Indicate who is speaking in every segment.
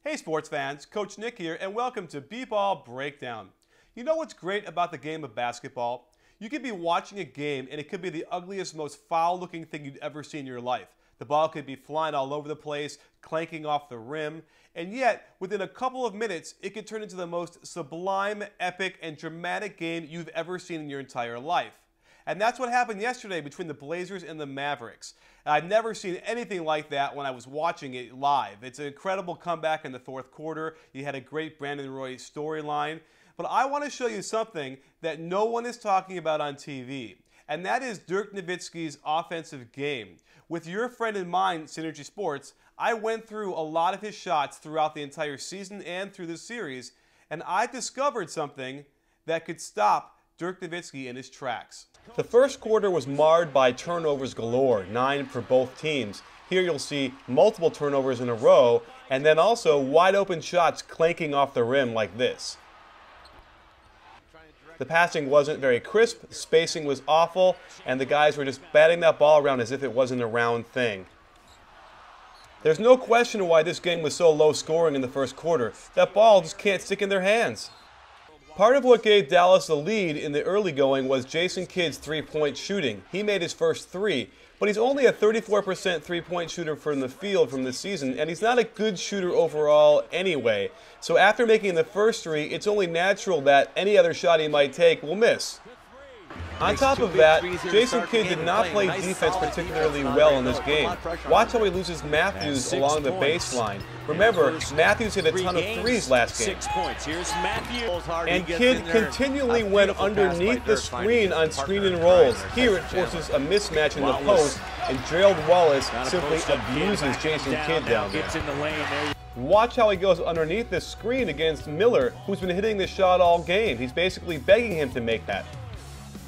Speaker 1: Hey sports fans, Coach Nick here, and welcome to B-Ball Breakdown. You know what's great about the game of basketball? You could be watching a game and it could be the ugliest, most foul-looking thing you'd ever seen in your life. The ball could be flying all over the place, clanking off the rim, and yet, within a couple of minutes, it could turn into the most sublime, epic, and dramatic game you've ever seen in your entire life. And that's what happened yesterday between the Blazers and the Mavericks. I've never seen anything like that when I was watching it live. It's an incredible comeback in the fourth quarter. You had a great Brandon Roy storyline. But I want to show you something that no one is talking about on TV. And that is Dirk Nowitzki's offensive game. With your friend in mind, Synergy Sports, I went through a lot of his shots throughout the entire season and through the series. And I discovered something that could stop Dirk Nowitzki in his tracks. The first quarter was marred by turnovers galore, 9 for both teams. Here you'll see multiple turnovers in a row, and then also wide open shots clanking off the rim like this. The passing wasn't very crisp, the spacing was awful, and the guys were just batting that ball around as if it wasn't a round thing. There's no question why this game was so low scoring in the first quarter. That ball just can't stick in their hands. Part of what gave Dallas the lead in the early going was Jason Kidd's three-point shooting. He made his first three, but he's only a 34% three-point shooter from the field from this season, and he's not a good shooter overall anyway. So after making the first three, it's only natural that any other shot he might take will miss. On top of that, Jason Kidd did not play defense particularly well in this game. Watch how he loses Matthews along the baseline. Remember, Matthews hit a ton of threes last game. And Kidd continually went underneath the screen on screen and rolls. Here it forces a mismatch in the post, and Gerald Wallace simply abuses Jason Kidd down there. Watch how he goes underneath the screen against Miller, who's been hitting the shot all game. He's basically begging him to make that.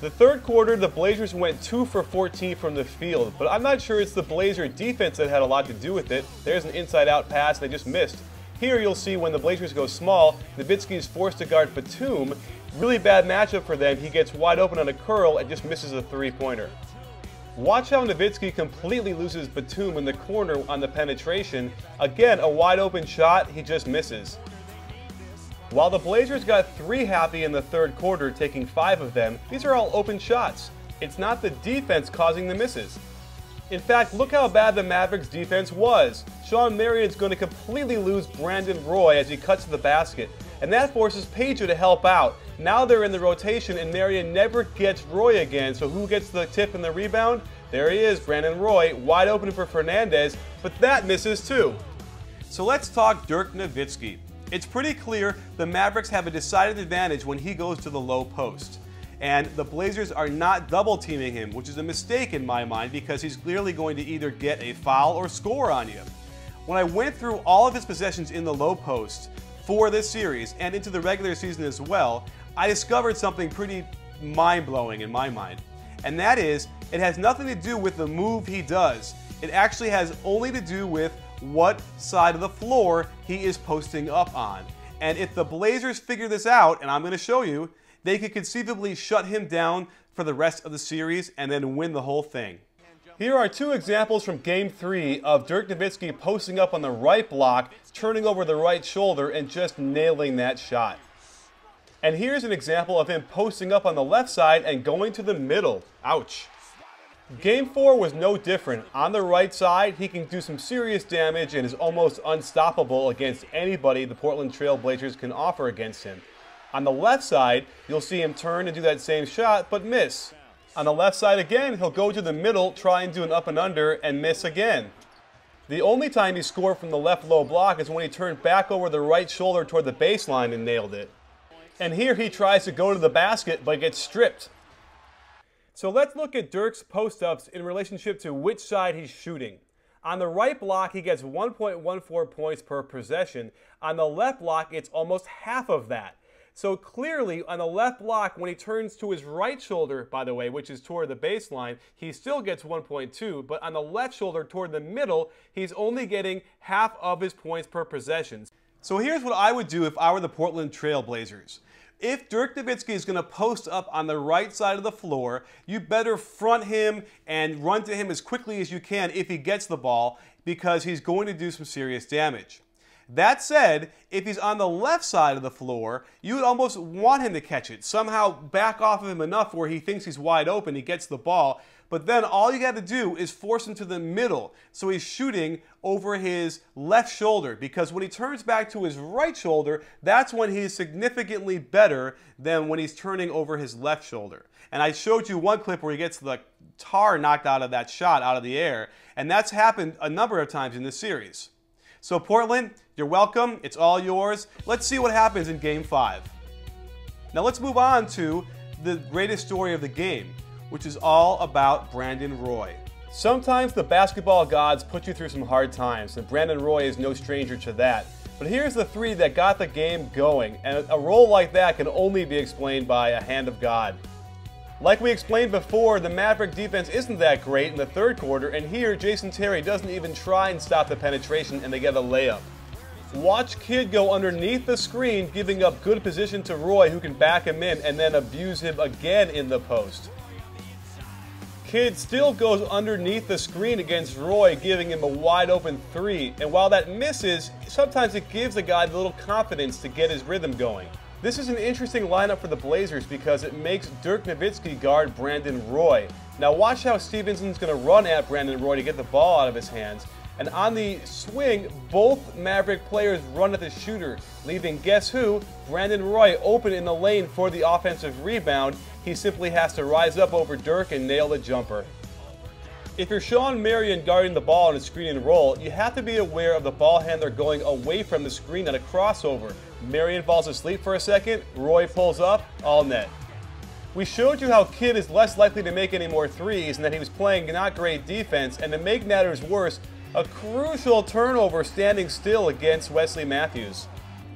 Speaker 1: The third quarter, the Blazers went 2 for 14 from the field, but I'm not sure it's the Blazer defense that had a lot to do with it. There's an inside-out pass, and they just missed. Here you'll see when the Blazers go small, Nowitzki is forced to guard Batum. Really bad matchup for them. He gets wide open on a curl and just misses a three-pointer. Watch how Nowitzki completely loses Batum in the corner on the penetration. Again, a wide open shot, he just misses. While the Blazers got 3 happy in the third quarter, taking 5 of them, these are all open shots. It's not the defense causing the misses. In fact, look how bad the Mavericks defense was. Shawn Marion's going to completely lose Brandon Roy as he cuts to the basket, and that forces Pedro to help out. Now they're in the rotation and Marion never gets Roy again, so who gets the tip and the rebound? There he is, Brandon Roy, wide open for Fernandez, but that misses too. So let's talk Dirk Nowitzki. It's pretty clear the Mavericks have a decided advantage when he goes to the low post. And the Blazers are not double teaming him, which is a mistake in my mind because he's clearly going to either get a foul or score on you. When I went through all of his possessions in the low post for this series and into the regular season as well, I discovered something pretty mind-blowing in my mind. And that is, it has nothing to do with the move he does. It actually has only to do with what side of the floor he is posting up on. And if the Blazers figure this out, and I'm going to show you, they could conceivably shut him down for the rest of the series and then win the whole thing. Here are 2 examples from Game 3 of Dirk Nowitzki posting up on the right block, turning over the right shoulder, and just nailing that shot. And here's an example of him posting up on the left side and going to the middle. Ouch. Game 4 was no different. On the right side, he can do some serious damage and is almost unstoppable against anybody the Portland Trail Blazers can offer against him. On the left side, you'll see him turn and do that same shot, but miss. On the left side again, he'll go to the middle, try and do an up and under, and miss again. The only time he scored from the left low block is when he turned back over the right shoulder toward the baseline and nailed it. And here he tries to go to the basket, but gets stripped. So let's look at Dirk's post-ups in relationship to which side he's shooting. On the right block, he gets 1.14 points per possession. On the left block, it's almost half of that. So clearly, on the left block, when he turns to his right shoulder, by the way, which is toward the baseline, he still gets 1.2. But on the left shoulder toward the middle, he's only getting half of his points per possession. So here's what I would do if I were the Portland Trail Blazers. If Dirk Nowitzki is going to post up on the right side of the floor, you better front him and run to him as quickly as you can if he gets the ball, because he's going to do some serious damage. That said, if he's on the left side of the floor, you would almost want him to catch it. Somehow back off of him enough where he thinks he's wide open, he gets the ball, but then all you got to do is force him to the middle. So he's shooting over his left shoulder, because when he turns back to his right shoulder, that's when he's significantly better than when he's turning over his left shoulder. And I showed you one clip where he gets the tar knocked out of that shot out of the air, and that's happened a number of times in this series. So Portland, you're welcome. It's all yours. Let's see what happens in Game 5. Now let's move on to the greatest story of the game, which is all about Brandon Roy. Sometimes the basketball gods put you through some hard times, and Brandon Roy is no stranger to that. But here's the three that got the game going, and a role like that can only be explained by a hand of God. Like we explained before, the Maverick defense isn't that great in the third quarter, and here Jason Terry doesn't even try and stop the penetration, and they get a layup. Watch Kidd go underneath the screen, giving up good position to Roy, who can back him in and then abuse him again in the post. Kidd still goes underneath the screen against Roy, giving him a wide open three, and while that misses, sometimes it gives the guy a little confidence to get his rhythm going. This is an interesting lineup for the Blazers because it makes Dirk Nowitzki guard Brandon Roy. Now watch how Stevenson's going to run at Brandon Roy to get the ball out of his hands. And on the swing, both Maverick players run at the shooter, leaving guess who? Brandon Roy open in the lane for the offensive rebound. He simply has to rise up over Dirk and nail the jumper. If you're Sean Marion guarding the ball on a screen and roll, you have to be aware of the ball handler going away from the screen at a crossover. Marion falls asleep for a second, Roy pulls up, all net. We showed you how Kidd is less likely to make any more threes and that he was playing not great defense, and to make matters worse, a crucial turnover standing still against Wesley Matthews.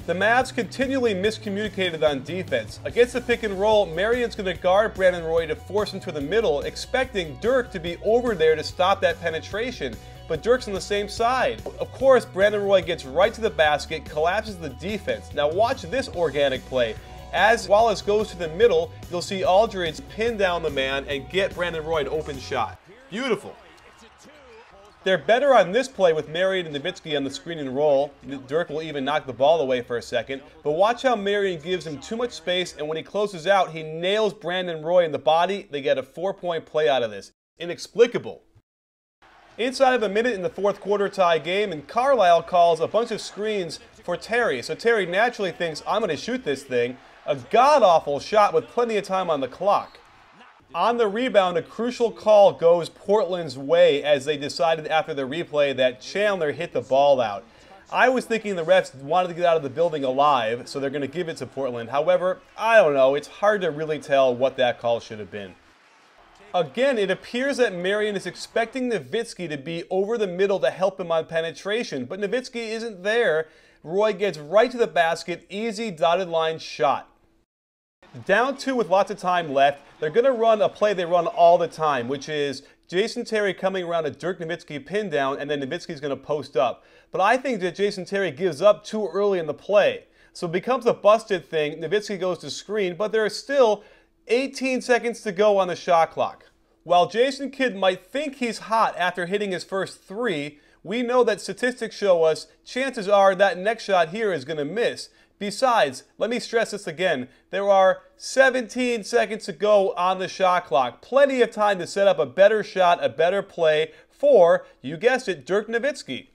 Speaker 1: The Mavs continually miscommunicated on defense. Against the pick and roll, Marion's going to guard Brandon Roy to force him to the middle, expecting Dirk to be over there to stop that penetration. But Dirk's on the same side. Of course, Brandon Roy gets right to the basket, collapses the defense. Now watch this organic play. As Wallace goes to the middle, you'll see Aldridge pin down the man and get Brandon Roy an open shot. Beautiful. They're better on this play with Marion and Nowitzki on the screen and roll. Dirk will even knock the ball away for a second. But watch how Marion gives him too much space, and when he closes out, he nails Brandon Roy in the body. They get a 4-point play out of this. Inexplicable. Inside of a minute in the fourth quarter tie game, and Carlisle calls a bunch of screens for Terry. So Terry naturally thinks, I'm going to shoot this thing. A god-awful shot with plenty of time on the clock. On the rebound, a crucial call goes Portland's way as they decided after the replay that Chandler hit the ball out. I was thinking the refs wanted to get out of the building alive, so they're going to give it to Portland. However, I don't know. It's hard to really tell what that call should have been. Again, it appears that Marion is expecting Nowitzki to be over the middle to help him on penetration, but Nowitzki isn't there. Roy gets right to the basket, easy dotted line shot. Down two with lots of time left, they're going to run a play they run all the time, which is Jason Terry coming around a Dirk Nowitzki pin down, and then Nowitzki's going to post up. But I think that Jason Terry gives up too early in the play. So it becomes a busted thing. Nowitzki goes to screen, but there are still 18 seconds to go on the shot clock. While Jason Kidd might think he's hot after hitting his first three, we know that statistics show us chances are that next shot here is going to miss. Besides, let me stress this again, there are 17 seconds to go on the shot clock. Plenty of time to set up a better shot, a better play for, you guessed it, Dirk Nowitzki.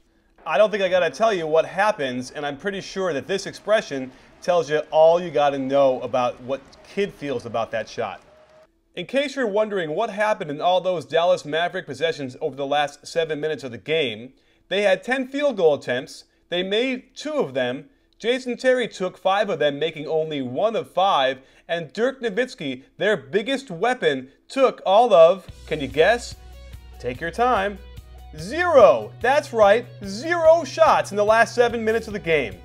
Speaker 1: I don't think I gotta tell you what happens, and I'm pretty sure that this expression tells you all you gotta know about what Kidd feels about that shot. In case you're wondering what happened in all those Dallas Maverick possessions over the last 7 minutes of the game, they had 10 field goal attempts, they made 2 of them, Jason Terry took 5 of them, making only 1 of 5, and Dirk Nowitzki, their biggest weapon, took all of, can you guess? Take your time. 0! That's right, 0 shots in the last 7 minutes of the game.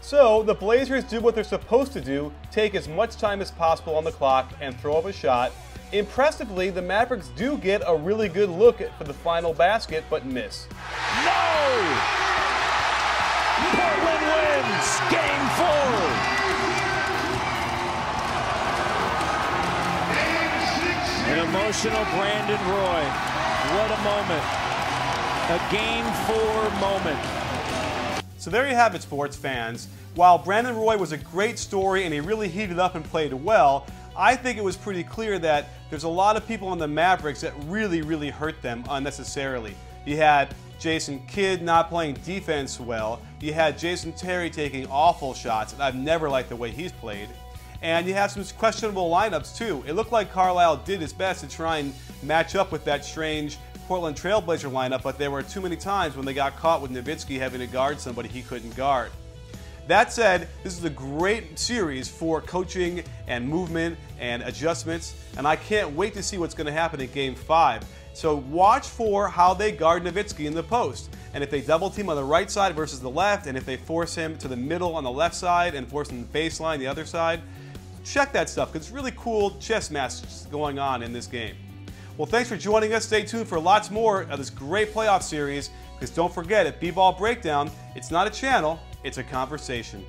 Speaker 1: So, the Blazers do what they're supposed to do, take as much time as possible on the clock and throw up a shot. Impressively, the Mavericks do get a really good look for the final basket, but miss.
Speaker 2: No! Portland wins Game 4. An emotional Brandon Roy. What a moment. A Game 4 moment.
Speaker 1: So there you have it, sports fans. While Brandon Roy was a great story and he really heated up and played well, I think it was pretty clear that there's a lot of people on the Mavericks that really hurt them unnecessarily. You had Jason Kidd not playing defense well. You had Jason Terry taking awful shots, and I've never liked the way he's played. And you have some questionable lineups too. It looked like Carlisle did his best to try and match up with that strange Portland Trailblazer lineup, but there were too many times when they got caught with Nowitzki having to guard somebody he couldn't guard. That said, this is a great series for coaching and movement and adjustments, and I can't wait to see what's going to happen in Game 5. So watch for how they guard Nowitzki in the post, and if they double team on the right side versus the left, and if they force him to the middle on the left side and force him to the baseline the other side, check that stuff because it's really cool chess matches going on in this game. Well, thanks for joining us. Stay tuned for lots more of this great playoff series, because don't forget, at B-Ball Breakdown, it's not a channel, it's a conversation.